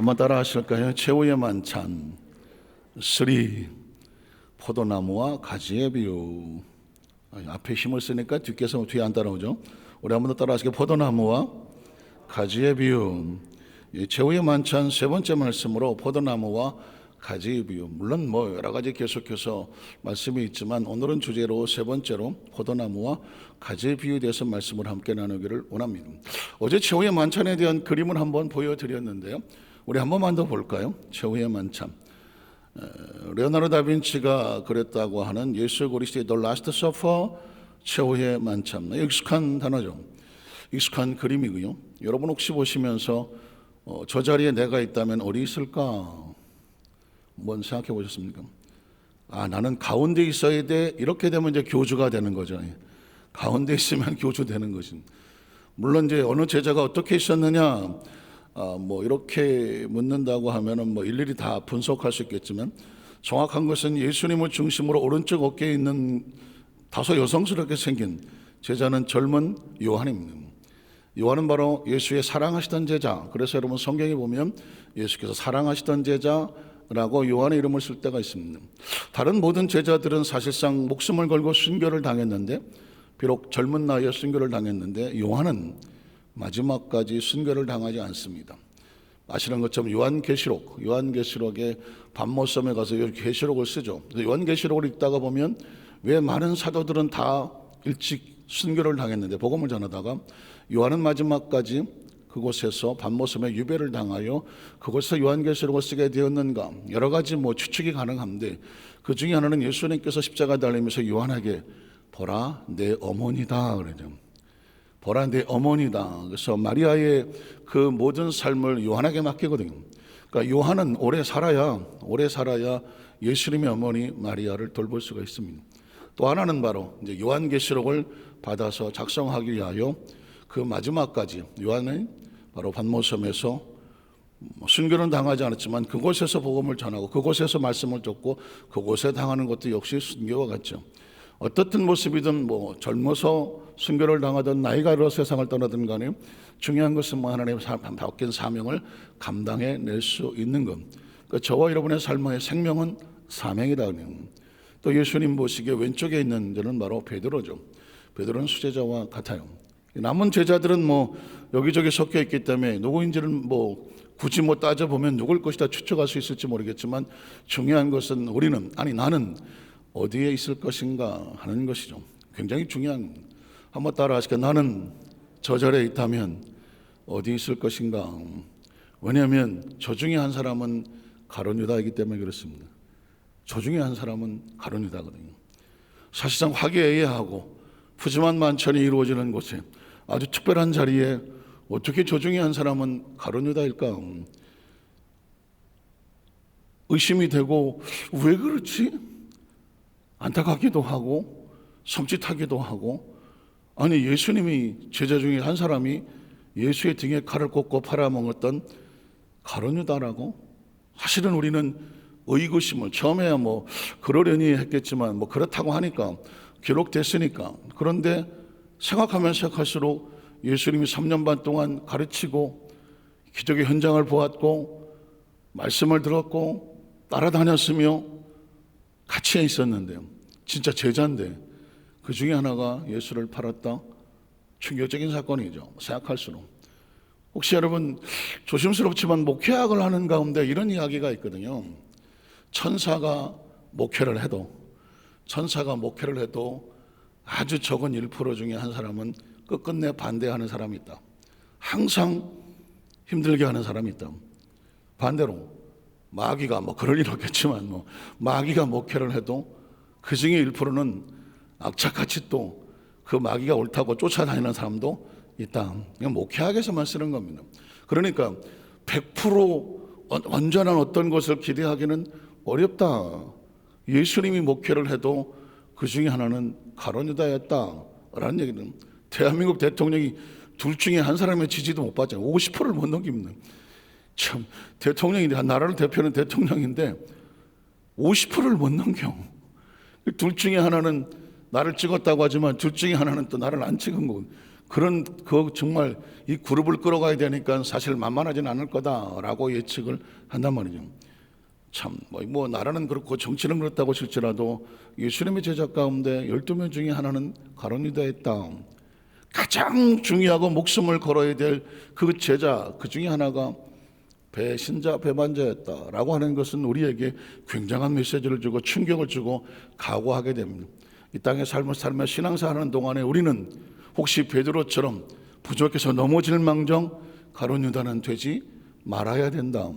한번 따라 하실까요? 최후의 만찬 3. 포도나무와 가지의 비유. 앞에 힘을 쓰니까 뒷께서 뒤에 안 따라오죠. 우리 한번 더 따라 하실게요. 포도나무와 가지의 비유. 최후의 만찬 3번째 말씀으로 포도나무와 가지의 비유. 물론 여러 가지 계속해서 말씀이 있지만 오늘은 주제로 3번째로 포도나무와 가지의 비유에 대해서 말씀을 함께 나누기를 원합니다. 어제 최후의 만찬에 대한 그림을 한번 보여드렸는데요. 우리 한 번만 더 볼까요? 최후의 만찬. 레오나르도 다빈치가 그랬다고 하는 예수 그리스도의 The Last Supper, 최후의 만찬. 익숙한 단어죠. 익숙한 그림이고요. 여러분 혹시 보시면서 저 자리에 내가 있다면 어디 있을까? 한번 생각해 보셨습니까? 나는 가운데 있어야 돼. 이렇게 되면 이제 교주가 되는 거죠. 가운데 있으면 교주 되는 것입니다. 물론 이제 어느 제자가 어떻게 있었느냐, 이렇게 묻는다고 하면은 일일이 다 분석할 수 있겠지만 정확한 것은 예수님을 중심으로 오른쪽 어깨에 있는 다소 여성스럽게 생긴 제자는 젊은 요한입니다. 요한은 바로 예수의 사랑하시던 제자. 그래서 여러분 성경에 보면 예수께서 사랑하시던 제자라고 요한의 이름을 쓸 때가 있습니다. 다른 모든 제자들은 사실상 목숨을 걸고 순교를 당했는데, 비록 젊은 나이에 순교를 당했는데 요한은 마지막까지 순교를 당하지 않습니다. 아시는 것처럼 요한계시록의 반모섬에 가서 계시록을 쓰죠. 요한계시록을 읽다가 보면 왜 많은 사도들은 다 일찍 순교를 당했는데 복음을 전하다가 요한은 마지막까지 그곳에서 반모섬에 유배를 당하여 그곳에서 요한계시록을 쓰게 되었는가, 여러 가지 추측이 가능한데 그 중에 하나는 예수님께서 십자가 달리면서 요한에게 보라 내 어머니다 그러죠. 보라 내 어머니다. 그래서 마리아의 그 모든 삶을 요한에게 맡기거든요. 그러니까 요한은 오래 살아야 예수님의 어머니 마리아를 돌볼 수가 있습니다. 또 하나는 바로 이제 요한계시록을 받아서 작성하기 위하여 그 마지막까지 요한은 바로 반모섬에서 순교는 당하지 않았지만 그곳에서 복음을 전하고 그곳에서 말씀을 줬고 그곳에 당하는 것도 역시 순교와 같죠. 어떻든 모습이든 젊어서 순교를 당하든 나이가 들어 세상을 떠나든 간에 중요한 것은 하나님의 바뀐 사명을 감당해낼 수 있는 것. 그러니까 저와 여러분의 삶의 생명은 사명이다. 또 예수님 보시기에 왼쪽에 있는 저는 바로 베드로죠. 베드로는 수제자와 같아요. 남은 제자들은 여기저기 섞여 있기 때문에 누구인지는 굳이 따져보면 누굴 것이다 추측할 수 있을지 모르겠지만 중요한 것은 나는 어디에 있을 것인가 하는 것이죠. 굉장히 중요한. 한번 따라 하실까요? 나는 저 자리에 있다면 어디 있을 것인가. 왜냐하면 저 중에 한 사람은 가룟 유다이기 때문에 그렇습니다. 저 중에 한 사람은 가룟 유다거든요. 사실상 화기애애하고 푸짐한 만찬이 이루어지는 곳에 아주 특별한 자리에 어떻게 저 중에 한 사람은 가룟 유다일까? 의심이 되고 왜 그렇지? 안타깝기도 하고 섬찟하기도 하고, 아니 예수님이 제자 중에 한 사람이 예수의 등에 칼을 꽂고 팔아먹었던 가룟 유다라고? 사실은 우리는 의구심을 처음에야 그러려니 했겠지만 그렇다고 하니까 기록됐으니까. 그런데 생각하면 생각할수록 예수님이 3년 반 동안 가르치고 기적의 현장을 보았고 말씀을 들었고 따라다녔으며 같이 있었는데요. 진짜 제자인데 그 중에 하나가 예수를 팔았다. 충격적인 사건이죠. 생각할수록. 혹시 여러분 조심스럽지만 목회학을 하는 가운데 이런 이야기가 있거든요. 천사가 목회를 해도 아주 적은 1% 중에 한 사람은 끝끝내 반대하는 사람이 있다. 항상 힘들게 하는 사람이 있다. 반대로 마귀가 그럴 일 없겠지만 마귀가 목회를 해도 그 중에 1%는 악착같이 또 그 마귀가 옳다고 쫓아다니는 사람도 있다. 그냥 목회학에서만 쓰는 겁니다. 그러니까 100% 완전한 어떤 것을 기대하기는 어렵다. 예수님이 목회를 해도 그 중에 하나는 가룟 유다였다라는 얘기는, 대한민국 대통령이 둘 중에 한 사람의 지지도 못 받잖아요. 50%를 못 넘깁니다. 참, 대통령인데, 나라를 대표하는 대통령인데 50%를 못 넘겨. 둘 중에 하나는 나를 찍었다고 하지만 둘 중에 하나는 또 나를 안 찍은 거고, 그런 정말 이 그룹을 끌어가야 되니까 사실 만만하진 않을 거다라고 예측을 한단 말이죠. 참, 뭐 나라는 그렇고 정치는 그렇다고 칠지라도 예수님의 제자 가운데 12명 중에 하나는 가룟 유다였다. 가장 중요하고 목숨을 걸어야 될 그 제자 그 중에 하나가 배신자, 배반자였다라고 하는 것은 우리에게 굉장한 메시지를 주고 충격을 주고 각오하게 됩니다. 이 땅의 삶을 살며 신앙생활하는 동안에 우리는 혹시 베드로처럼 부족해서 넘어질 망정 가룟 유다는 되지 말아야 된다.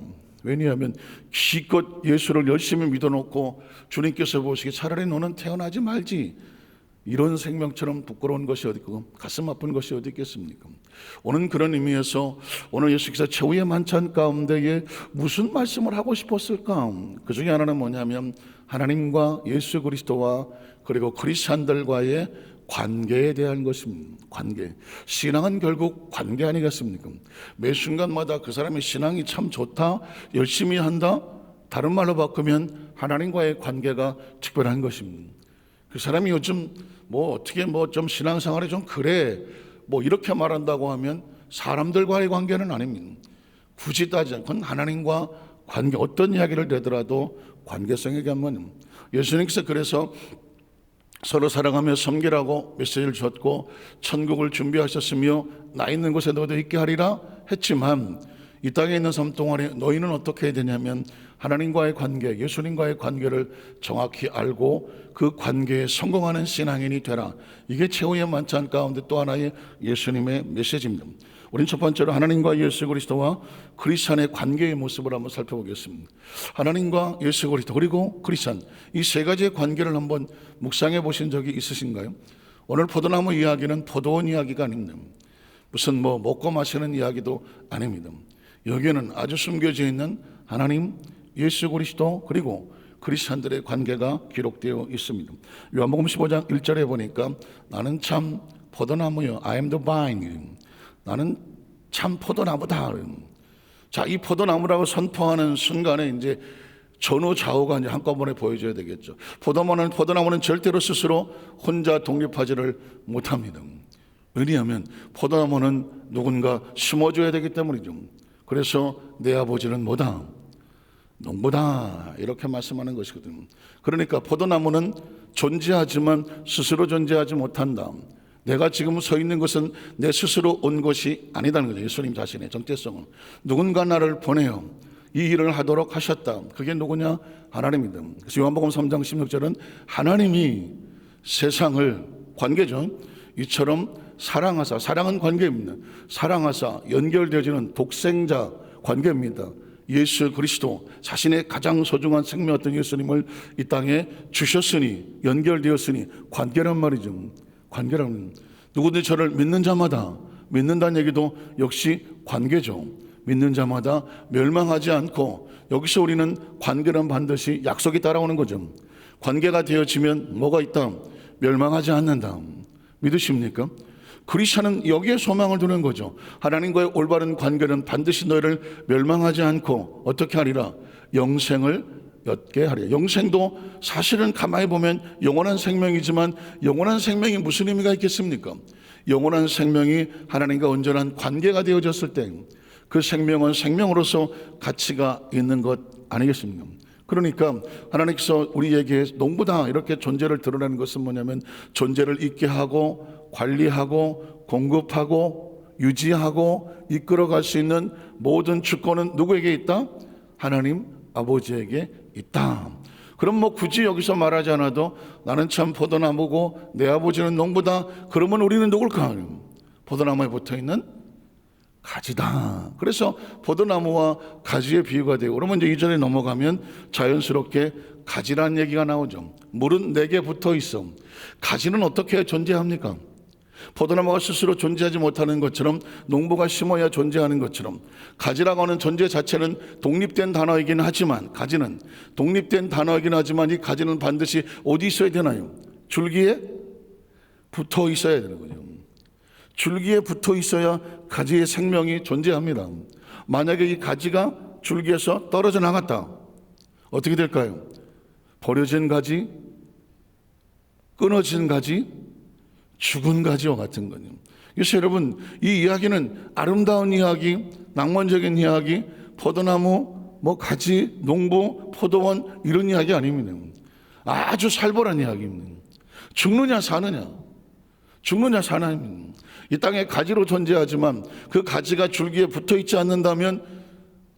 왜냐하면 기껏 예수를 열심히 믿어놓고 주님께서 보시기에 차라리 너는 태어나지 말지, 이런 생명처럼 부끄러운 것이 어디 있고 가슴 아픈 것이 어디 있겠습니까? 오늘 그런 의미에서 오늘 예수께서 최후의 만찬 가운데에 무슨 말씀을 하고 싶었을까? 그 중에 하나는 뭐냐면 하나님과 예수 그리스도와 그리고 크리스찬들과의 관계에 대한 것입니다. 관계. 신앙은 결국 관계 아니겠습니까? 매 순간마다 그 사람의 신앙이 참 좋다, 열심히 한다, 다른 말로 바꾸면 하나님과의 관계가 특별한 것입니다. 그 사람이 요즘 어떻게 좀 신앙생활이 좀 그래 이렇게 말한다고 하면 사람들과의 관계는 아닙니다. 굳이 따지지 않고 하나님과 관계, 어떤 이야기를 내더라도 관계성에 대한 예수님께서 그래서 서로 사랑하며 섬기라고 메시지를 주셨고 천국을 준비하셨으며 나 있는 곳에 너도 있게 하리라 했지만 이 땅에 있는 삶 동안에 너희는 어떻게 해야 되냐면 하나님과의 관계, 예수님과의 관계를 정확히 알고 그 관계에 성공하는 신앙인이 되라. 이게 최후의 만찬 가운데 또 하나의 예수님의 메시지입니다. 우린 첫 번째로 하나님과 예수 그리스도와 크리스찬의 관계의 모습을 한번 살펴보겠습니다. 하나님과 예수 그리스도 그리고 크리스찬, 이 세 가지의 관계를 한번 묵상해 보신 적이 있으신가요? 오늘 포도나무 이야기는 포도원 이야기가 아닙니다. 무슨 먹고 마시는 이야기도 아닙니다. 여기에는 아주 숨겨져 있는 하나님, 예수 그리스도 그리고 크리스찬들의 관계가 기록되어 있습니다. 요한복음 15장 1절에 보니까 나는 참 포도나무요, I am the vine. 나는 참 포도나무다. 자, 이 포도나무라고 선포하는 순간에 이제 전후 좌우가 이제 한꺼번에 보여줘야 되겠죠. 포도나무는 절대로 스스로 혼자 독립하지를 못합니다. 왜냐하면 포도나무는 누군가 심어줘야 되기 때문이죠. 그래서 내 아버지는 뭐다? 농부다. 이렇게 말씀하는 것이거든요. 그러니까 포도나무는 존재하지만 스스로 존재하지 못한다. 내가 지금 서 있는 것은 내 스스로 온 것이 아니다는 거죠. 예수님 자신의 정체성은. 누군가 나를 보내요. 이 일을 하도록 하셨다. 그게 누구냐? 하나님이다. 그래서 요한복음 3장 16절은 하나님이 세상을, 관계죠, 이처럼 사랑하사, 사랑은 관계입니다. 사랑하사 연결되어지는 독생자 관계입니다. 예수 그리스도 자신의 가장 소중한 생명이었던 예수님을 이 땅에 주셨으니, 연결되었으니 관계란 말이죠. 관계라는, 누구든지 저를 믿는 자마다, 믿는다는 얘기도 역시 관계죠. 믿는 자마다 멸망하지 않고, 여기서 우리는 관계란 반드시 약속이 따라오는 거죠. 관계가 되어지면 뭐가 있다? 멸망하지 않는다. 믿으십니까? 크리스찬은 여기에 소망을 두는 거죠. 하나님과의 올바른 관계는 반드시 너희를 멸망하지 않고 어떻게 하리라? 영생을 얻게 하리라. 영생도 사실은 가만히 보면 영원한 생명이지만 영원한 생명이 무슨 의미가 있겠습니까? 영원한 생명이 하나님과 온전한 관계가 되어졌을 때 그 생명은 생명으로서 가치가 있는 것 아니겠습니까? 그러니까 하나님께서 우리에게 농부다 이렇게 존재를 드러내는 것은 뭐냐면 존재를 있게 하고 관리하고 공급하고 유지하고 이끌어갈 수 있는 모든 주권은 누구에게 있다? 하나님 아버지에게 있다. 그럼 굳이 여기서 말하지 않아도 나는 참 포도나무고 내 아버지는 농부다. 그러면 우리는 누굴까? 포도나무에 붙어있는 가지다. 그래서 포도나무와 가지의 비유가 되고, 그러면 이제 이전에 넘어가면 자연스럽게 가지라는 얘기가 나오죠. 물은 내게 붙어 있어. 가지는 어떻게 존재합니까? 포도나무가 스스로 존재하지 못하는 것처럼, 농부가 심어야 존재하는 것처럼, 가지라고 하는 존재 자체는 독립된 단어이긴 하지만, 가지는 독립된 단어이긴 하지만 이 가지는 반드시 어디 있어야 되나요? 줄기에 붙어 있어야 되는 거죠. 줄기에 붙어 있어야 가지의 생명이 존재합니다. 만약에 이 가지가 줄기에서 떨어져 나갔다, 어떻게 될까요? 버려진 가지, 끊어진 가지, 죽은 가지와 같은 거예요. 그래서 여러분, 이 이야기는 아름다운 이야기, 낭만적인 이야기, 포도나무, 가지, 농부, 포도원 이런 이야기 아닙니다. 아주 살벌한 이야기입니다. 죽느냐 사느냐, 죽느냐 사느냐. 이 땅에 가지로 존재하지만 그 가지가 줄기에 붙어 있지 않는다면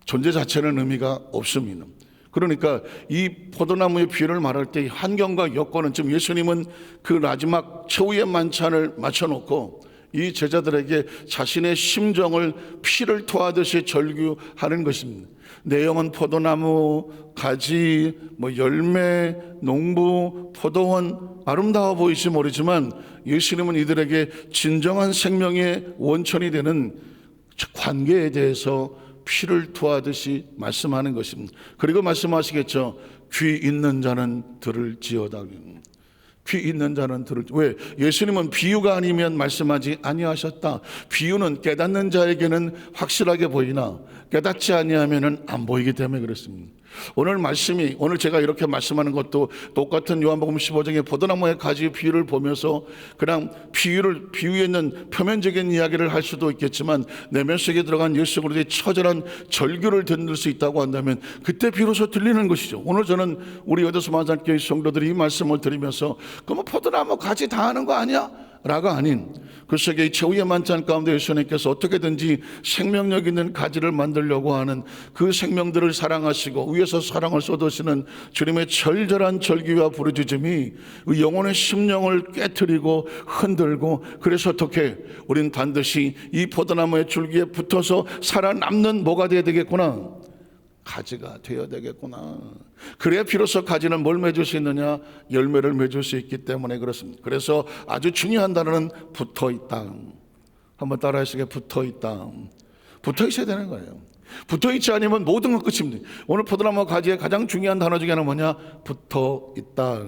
존재 자체는 의미가 없습니다. 그러니까 이 포도나무의 비유를 말할 때 환경과 여건은, 지금 예수님은 그 마지막 최후의 만찬을 맞춰놓고 이 제자들에게 자신의 심정을 피를 토하듯이 절규하는 것입니다. 내 영은 포도나무, 가지, 열매, 농부, 포도원, 아름다워 보일지 모르지만 예수님은 이들에게 진정한 생명의 원천이 되는 관계에 대해서 피를 토하듯이 말씀하는 것입니다. 그리고 말씀하시겠죠. 귀 있는 자는 들을지어다. 귀 있는 자는 왜? 예수님은 비유가 아니면 말씀하지 아니하셨다. 비유는 깨닫는 자에게는 확실하게 보이나 깨닫지 아니하면은 안 보이기 때문에 그렇습니다. 오늘 제가 이렇게 말씀하는 것도 똑같은 요한복음 15장의 포도나무의 가지 비유를 보면서 그냥 비유에 있는 표면적인 이야기를 할 수도 있겠지만 내면 속에 들어간 예수 그리스도의 처절한 절규를 듣는 수 있다고 한다면 그때 비로소 들리는 것이죠. 오늘 저는 우리 여도수 마산교회 성도들이 이 말씀을 드리면서 그럼 포도나무 가지 다 하는 거 아니야? 라가 아닌 그 세계의 최후의 만찬 가운데 예수님께서 어떻게든지 생명력 있는 가지를 만들려고 하는 그 생명들을 사랑하시고 위에서 사랑을 쏟으시는 주님의 절절한 절기와 부르짖음이 그 영혼의 심령을 깨트리고 흔들고, 그래서 어떻게 우린 반드시 이 포도나무의 줄기에 붙어서 살아남는 뭐가 되어야 되겠구나, 가지가 되어야 되겠구나. 그래야 비로소 가지는 뭘 맺을 수 있느냐? 열매를 맺을 수 있기 때문에 그렇습니다. 그래서 아주 중요한 단어는 붙어있다. 한번 따라하시게. 붙어있다. 붙어있어야 되는 거예요. 붙어있지 않으면 모든 건 끝입니다. 오늘 포도나무 가지의 가장 중요한 단어 중에 하나는 뭐냐? 붙어있다.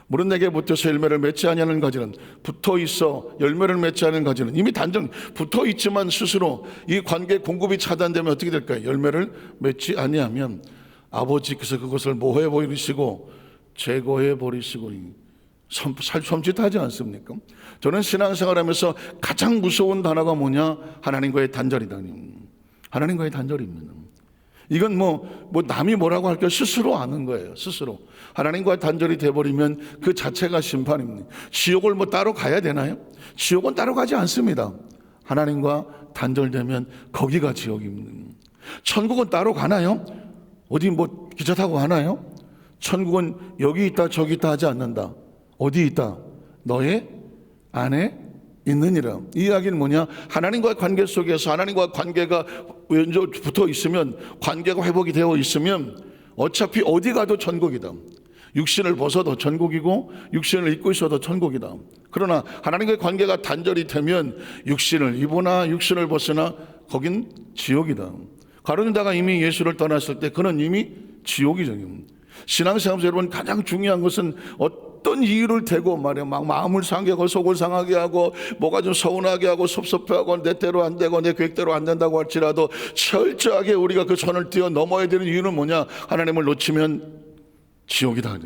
물은 내게 붙어서 열매를 맺지 아니하는 가지는, 붙어있어 열매를 맺지 않는 가지는, 이미 단정 붙어있지만 스스로 이 관계 공급이 차단되면 어떻게 될까요? 열매를 맺지 아니하면 아버지께서 그것을 모해 버리시고 제거해 버리시고, 섬찟하지 않습니까? 저는 신앙생활하면서 가장 무서운 단어가 뭐냐? 하나님과의 단절이다. 하나님과의 단절입니다. 이건 남이 뭐라고 할까 스스로 아는 거예요. 스스로 하나님과 단절이 돼버리면 그 자체가 심판입니다. 지옥을 따로 가야 되나요? 지옥은 따로 가지 않습니다. 하나님과 단절되면 거기가 지옥입니다. 천국은 따로 가나요? 어디 기차 타고 가나요? 천국은 여기 있다 저기 있다 하지 않는다. 어디 있다? 너의 안에 있느니라. 이 이야기는 뭐냐? 하나님과의 관계 속에서 하나님과 관계가 붙어 있으면, 관계가 회복이 되어 있으면 어차피 어디 가도 천국이다. 육신을 벗어도 천국이고 육신을 입고 있어도 천국이다. 그러나 하나님과의 관계가 단절이 되면 육신을 입으나 육신을 벗으나 거긴 지옥이다. 가룟유다가 이미 예수를 떠났을 때 그는 이미 지옥이죠. 신앙생활에서 여러분 가장 중요한 것은 어떤 이유를 대고 말이야 막 마음을 상하고 속을 상하게 하고 뭐가 좀 서운하게 하고 섭섭해하고 내 대로 안 되고 내 계획대로 안 된다고 할지라도 철저하게 우리가 그 선을 뛰어넘어야 되는 이유는 뭐냐? 하나님을 놓치면 지옥이다.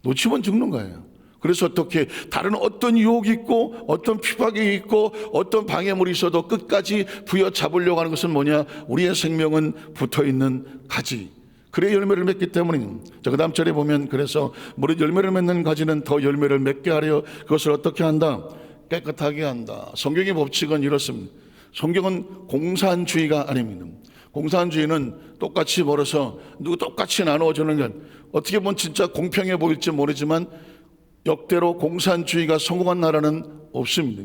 놓치면 죽는 거예요. 그래서 어떻게 다른 어떤 유혹이 있고 어떤 핍박이 있고 어떤 방해물이 있어도 끝까지 부여잡으려고 하는 것은 뭐냐? 우리의 생명은 붙어있는 가지. 그래 열매를 맺기 때문입니다. 그 다음 절에 보면 그래서 무릇 열매를 맺는 가지는 더 열매를 맺게 하려 그것을 어떻게 한다? 깨끗하게 한다. 성경의 법칙은 이렇습니다. 성경은 공산주의가 아닙니다. 공산주의는 똑같이 벌어서 누구 똑같이 나누어주는 건 어떻게 보면 진짜 공평해 보일지 모르지만 역대로 공산주의가 성공한 나라는 없습니다.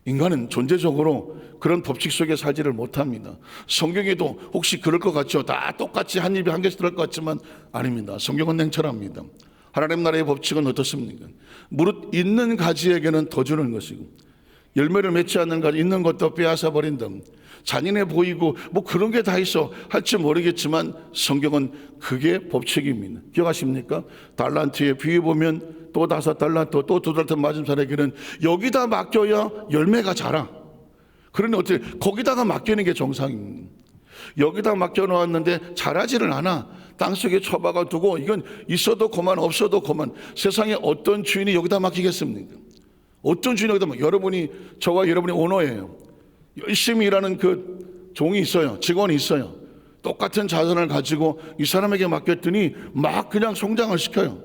인간은 존재적으로 그런 법칙 속에 살지를 못합니다. 성경에도 혹시 그럴 것 같죠? 다 똑같이 한 입에 한 개씩 들을 것 같지만 아닙니다. 성경은 냉철합니다. 하나님 나라의 법칙은 어떻습니까? 무릇 있는 가지에게는 더 주는 것이고 열매를 맺지 않는 가지 있는 것도 빼앗아 버린다. 잔인해 보이고 그런 게 다 있어 할지 모르겠지만 성경은 그게 법칙입니다. 기억하십니까? 달란트의 비유 보면 또 5달란트 또 2달란트 맞은 사람에게는 여기다 맡겨야 열매가 자라. 그러니 어떻게 거기다가 맡기는 게 정상입니다. 여기다 맡겨놓았는데 자라지를 않아. 땅속에 처박아 두고 이건 있어도 그만 없어도 그만. 세상에 어떤 주인이 여기다 맡기겠습니까? 어떤 주인이든 여러분이 저와 여러분이 오너예요. 열심히 일하는 그 종이 있어요. 직원이 있어요. 똑같은 자산을 가지고 이 사람에게 맡겼더니 막 그냥 성장을 시켜요.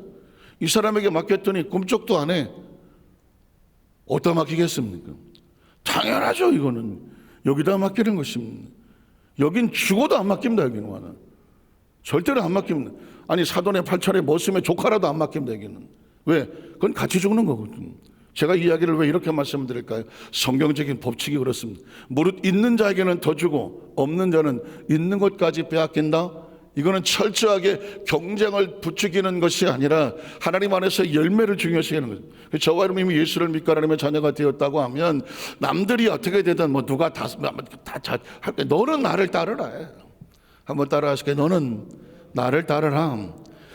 이 사람에게 맡겼더니 꿈쩍도 안 해. 어디다 맡기겠습니까? 당연하죠. 이거는 여기다 맡기는 것입니다. 여긴 죽어도 안 맡깁니다. 여기는 하나. 절대로 안 맡깁니다. 아니 사돈의 8철에 머슴의 조카라도 안 맡깁니다. 여기는. 왜? 그건 같이 죽는 거거든요. 제가 이야기를 왜 이렇게 말씀드릴까요? 성경적인 법칙이 그렇습니다. 무릇 있는 자에게는 더 주고 없는 자는 있는 것까지 빼앗긴다. 이거는 철저하게 경쟁을 부추기는 것이 아니라 하나님 안에서 열매를 중요시 하는 거죠. 저와 여러분이 예수를 믿고 하나님의 자녀가 되었다고 하면 남들이 어떻게 되든 뭐 누가 다 할게 너는 나를 따르라. 한번 따라하실게. 너는 나를 따르라.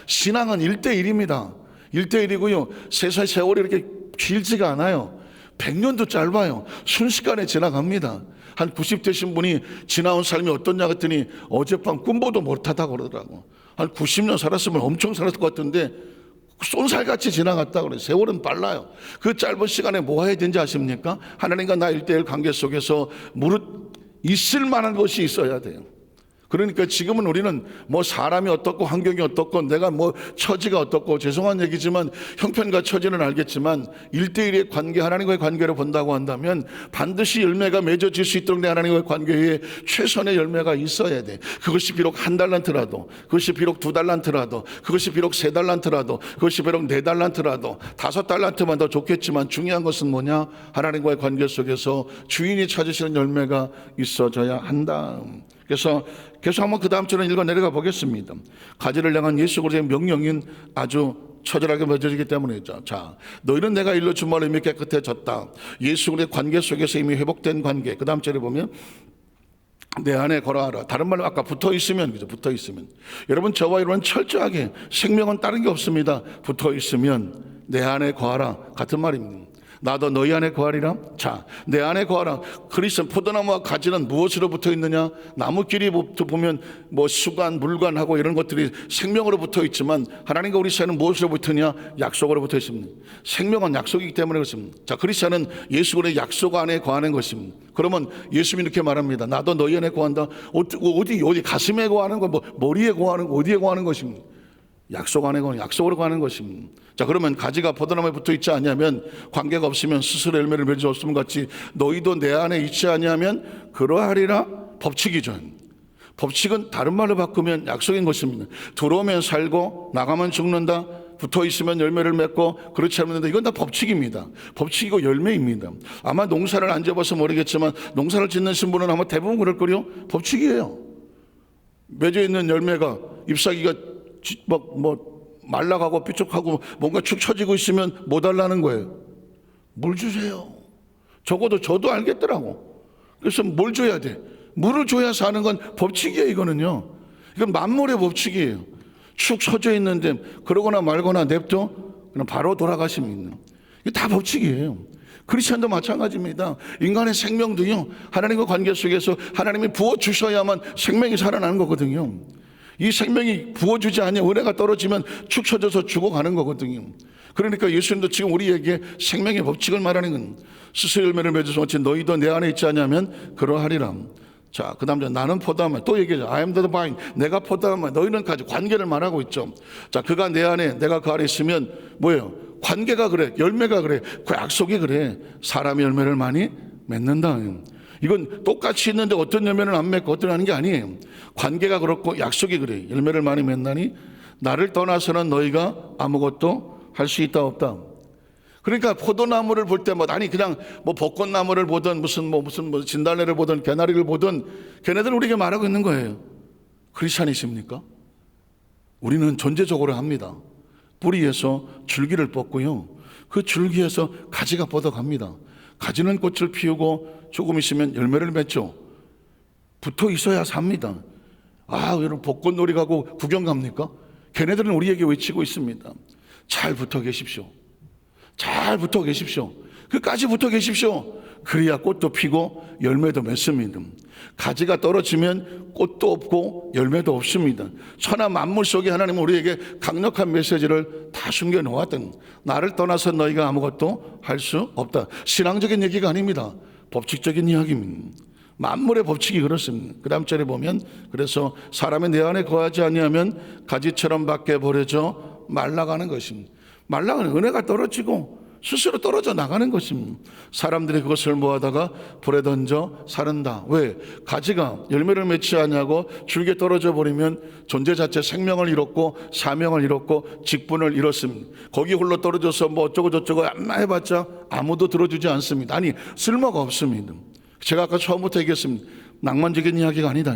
신앙은 1대1입니다. 1대1이고요. 세월이 이렇게 길지가 않아요. 100년도 짧아요. 순식간에 지나갑니다. 한 90 되신 분이 지나온 삶이 어떠냐 했더니 어젯밤 꿈보도 못하다고 그러더라고. 한 90년 살았으면 엄청 살았을 것 같은데 쏜살같이 지나갔다고 그래요. 세월은 빨라요. 그 짧은 시간에 뭐 해야 되는지 아십니까? 하나님과 나 1대1 관계 속에서 무릇 있을 만한 것이 있어야 돼요. 그러니까 지금은 우리는 뭐 사람이 어떻고 환경이 어떻고 내가 뭐 처지가 어떻고 죄송한 얘기지만 형편과 처지는 알겠지만 1대1의 관계 하나님과의 관계를 본다고 한다면 반드시 열매가 맺어질 수 있도록 내 하나님과의 관계에 최선의 열매가 있어야 돼. 그것이 비록 1달란트라도 그것이 비록 2달란트라도 그것이 비록 3달란트라도 그것이 비록 4달란트라도 5달란트만 더 좋겠지만 중요한 것은 뭐냐? 하나님과의 관계 속에서 주인이 찾으시는 열매가 있어져야 한다. 그래서 계속 한번 그 다음 절을 읽어 내려가 보겠습니다. 가지를 향한 예수 그리스도의 명령인 아주 처절하게 맺어지기 때문이죠. 자, 너희는 내가 일러 준 말을 이미 깨끗해졌다. 예수 그리스도의 관계 속에서 이미 회복된 관계. 그 다음 절에 보면 내 안에 걸어하라. 다른 말로 아까 붙어 있으면, 그죠? 붙어 있으면. 여러분, 저와 여러분 철저하게 생명은 다른 게 없습니다. 붙어 있으면 내 안에 거하라. 같은 말입니다. 나도 너희 안에 거하리라. 자, 내 안에 거하라. 그리스도 포도나무와 가지는 무엇으로 붙어 있느냐? 나무끼리 보면 뭐 수간, 물간하고 이런 것들이 생명으로 붙어 있지만 하나님과 우리 사이는 무엇으로 붙으냐? 약속으로 붙어 있습니다. 생명은 약속이기 때문에 그렇습니다. 자, 그리스도는 예수 그리스도의 약속 안에 거하는 것입니다. 그러면 예수님이 이렇게 말합니다. 나도 너희 안에 거한다. 어디 가슴에 거하는 거, 뭐 머리에 거하는 거, 어디에 거하는 것입니다. 약속 안에 거하는, 약속으로 거하는 것입니다. 자, 그러면 가지가 포도나무에 붙어 있지 않냐면 관계가 없으면 스스로 열매를 맺을 수 없음 같이 너희도 내 안에 있지 않냐면 그러하리라. 법칙이죠. 법칙은 다른 말로 바꾸면 약속인 것입니다. 들어오면 살고 나가면 죽는다. 붙어 있으면 열매를 맺고 그렇지 않는다. 이건 다 법칙입니다. 법칙이고 열매입니다. 아마 농사를 안 지어봐서 모르겠지만 농사를 짓는 신부는 아마 대부분 그럴 거요. 법칙이에요. 맺어 있는 열매가 잎사귀가 말라가고 삐죽하고 뭔가 축 처지고 있으면 뭐 달라는 거예요? 물 주세요. 적어도 저도 알겠더라고. 그래서 뭘 줘야 돼? 물을 줘야 사는 건 법칙이에요. 이거는요. 이건 만물의 법칙이에요. 축 처져 있는데 그러거나 말거나 냅둬 그냥 바로 돌아가시면 이게 다 법칙이에요. 크리스천도 마찬가지입니다. 인간의 생명도요, 하나님과 관계 속에서 하나님이 부어주셔야만 생명이 살아나는 거거든요. 이 생명이 부어주지 않냐 은혜가 떨어지면 축 처져서 죽어가는 거거든요. 그러니까 예수님도 지금 우리에게 생명의 법칙을 말하는 건 스스로 열매를 맺어서 어찌 너희도 내 안에 있지 않냐면 그러하리라. 자, 그 다음 나는 포도나무. 또 얘기하죠. I am the vine. 내가 포도나무. 너희는 가지 관계를 말하고 있죠. 자, 그가 내 안에 내가 그 안에 있으면 뭐예요? 관계가 그래. 열매가 그래. 그 약속이 그래. 사람이 열매를 많이 맺는다. 이건 똑같이 있는데 어떤 열매는 안 맺고 어떤 하는 게 아니에요. 관계가 그렇고 약속이 그래. 열매를 많이 맺나니 나를 떠나서는 너희가 아무것도 할 수 있다 없다. 그러니까 포도나무를 볼 때마다 아니 그냥 뭐 벚꽃나무를 보든 무슨 진달래를 보든 개나리를 보든 걔네들은 우리에게 말하고 있는 거예요. 크리스찬이십니까? 우리는 존재적으로 합니다. 뿌리에서 줄기를 뽑고요. 그 줄기에서 가지가 뻗어갑니다. 가지는 꽃을 피우고 조금 있으면 열매를 맺죠. 붙어 있어야 삽니다. 아, 여러분 벚꽃놀이 가고 구경 갑니까? 걔네들은 우리에게 외치고 있습니다. 잘 붙어 계십시오. 잘 붙어 계십시오. 끝까지 붙어 계십시오. 그래야 꽃도 피고 열매도 맺습니다. 가지가 떨어지면 꽃도 없고 열매도 없습니다. 천하 만물 속에 하나님은 우리에게 강력한 메시지를 다 숨겨 놓았던, 나를 떠나서 너희가 아무것도 할 수 없다. 신앙적인 얘기가 아닙니다. 법칙적인 이야기입니다. 만물의 법칙이 그렇습니다. 그 다음 절에 보면, 그래서 사람이 내 안에 거하지 아니하면 가지처럼 밖에 버려져 말라가는 것입니다. 말라가는, 은혜가 떨어지고 스스로 떨어져 나가는 것입니다. 사람들이 그것을 모아다가 불에 던져 사른다. 왜? 가지가 열매를 맺지 않냐고 줄기에 떨어져 버리면 존재 자체 생명을 잃었고 사명을 잃었고 직분을 잃었습니다. 거기 홀로 떨어져서 뭐 어쩌고 저쩌고 해봤자 아무도 들어주지 않습니다. 아니, 쓸모가 없습니다. 제가 아까 처음부터 얘기했습니다. 낭만적인 이야기가 아니다.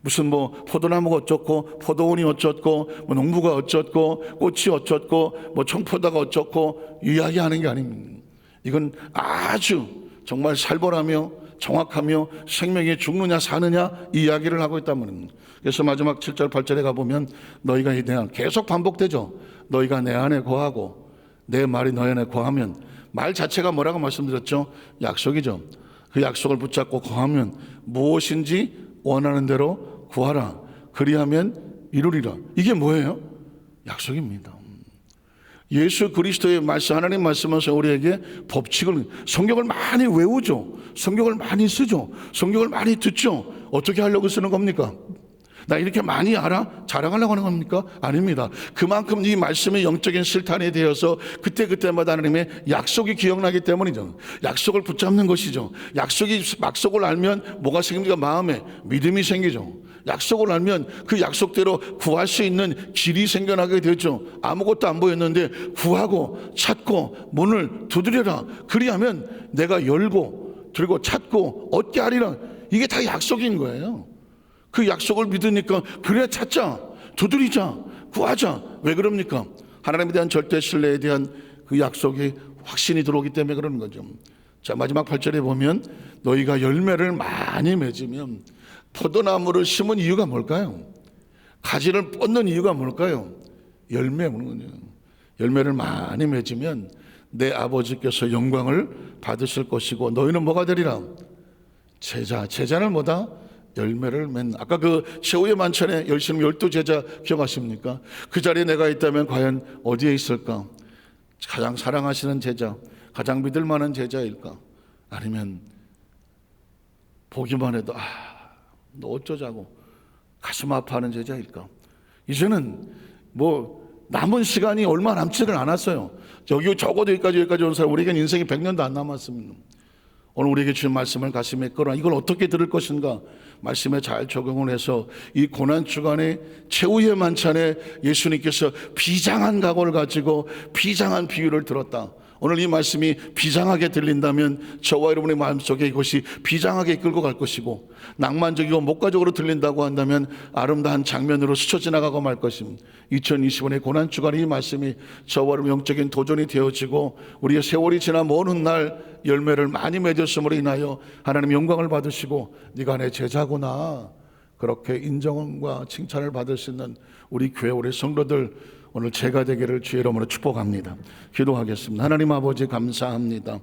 무슨 뭐 포도나무가 어쩌고 포도원이 어쩌고 뭐 농부가 어쩌고 꽃이 어쩌고 뭐 청포도가 어쩌고 이야기하는 게 아닙니다. 이건 아주 정말 살벌하며 정확하며 생명이 죽느냐 사느냐 이 이야기를 하고 있단 말입니다. 그래서 마지막 7절 8절에 가보면 너희가 내 안에, 계속 반복되죠. 너희가 내 안에 거하고 내 말이 너희 안에 거하면, 말 자체가 뭐라고 말씀드렸죠? 약속이죠. 그 약속을 붙잡고 거하면 무엇인지 원하는 대로 구하라. 그리하면 이루리라. 이게 뭐예요? 약속입니다. 예수 그리스도의 말씀, 하나님 말씀에서 우리에게 법칙을, 성경을 많이 외우죠. 성경을 많이 쓰죠. 성경을 많이 듣죠. 어떻게 하려고 쓰는 겁니까? 나 이렇게 많이 알아? 자랑하려고 하는 겁니까? 아닙니다. 그만큼 이 말씀의 영적인 실탄이 되어서 그때그때마다 하나님의 약속이 기억나기 때문이죠. 약속을 붙잡는 것이죠. 약속을 알면 뭐가 생깁니까? 마음에 믿음이 생기죠. 약속을 알면 그 약속대로 구할 수 있는 길이 생겨나게 되죠. 아무것도 안 보였는데 구하고 찾고 문을 두드려라. 그리하면 내가 열고 들고 찾고 얻게 하리라. 이게 다 약속인 거예요. 그 약속을 믿으니까 그래, 찾자, 두드리자, 구하자. 왜 그럽니까? 하나님에 대한 절대 신뢰에 대한 그 약속이 확신이 들어오기 때문에 그러는 거죠. 자, 마지막 8절에 보면 너희가 열매를 많이 맺으면, 포도나무를 심은 이유가 뭘까요? 가지를 뻗는 이유가 뭘까요? 열매 먹는 거죠. 열매를 많이 맺으면 내 아버지께서 영광을 받으실 것이고 너희는 뭐가 되리라? 제자는 뭐다? 열매를 맺는. 아까 그 최후의 만찬에 열심히 12제자 기억하십니까? 그 자리에 내가 있다면 과연 어디에 있을까? 가장 사랑하시는 제자, 가장 믿을 만한 제자일까? 아니면 보기만 해도 너 어쩌자고 가슴 아파하는 제자일까? 이제는 뭐 남은 시간이 얼마 남지를 않았어요. 적어도 여기까지 온 사람, 우리에겐 인생이 100년도 안 남았습니다. 오늘 우리에게 주신 말씀을 가슴에 끌어, 이걸 어떻게 들을 것인가? 말씀에 잘 적용을 해서 이 고난주간에 최후의 만찬에 예수님께서 비장한 각오를 가지고 비장한 비유를 들었다. 오늘 이 말씀이 비장하게 들린다면 저와 여러분의 마음속에 이것이 비장하게 이끌고 갈 것이고, 낭만적이고 목가적으로 들린다고 한다면 아름다운 장면으로 스쳐 지나가고 말 것입니다. 2020년의 고난주간에 이 말씀이 저와 여러분 영적인 도전이 되어지고 우리의 세월이 지나 먼 훗날 열매를 많이 맺었음으로 인하여 하나님 영광을 받으시고 네가 내 제자구나, 그렇게 인정과 칭찬을 받을 수 있는 우리 교회, 우리 성도들 오늘 제가 되기를 주의 이름으로 축복합니다. 기도하겠습니다. 하나님 아버지 감사합니다.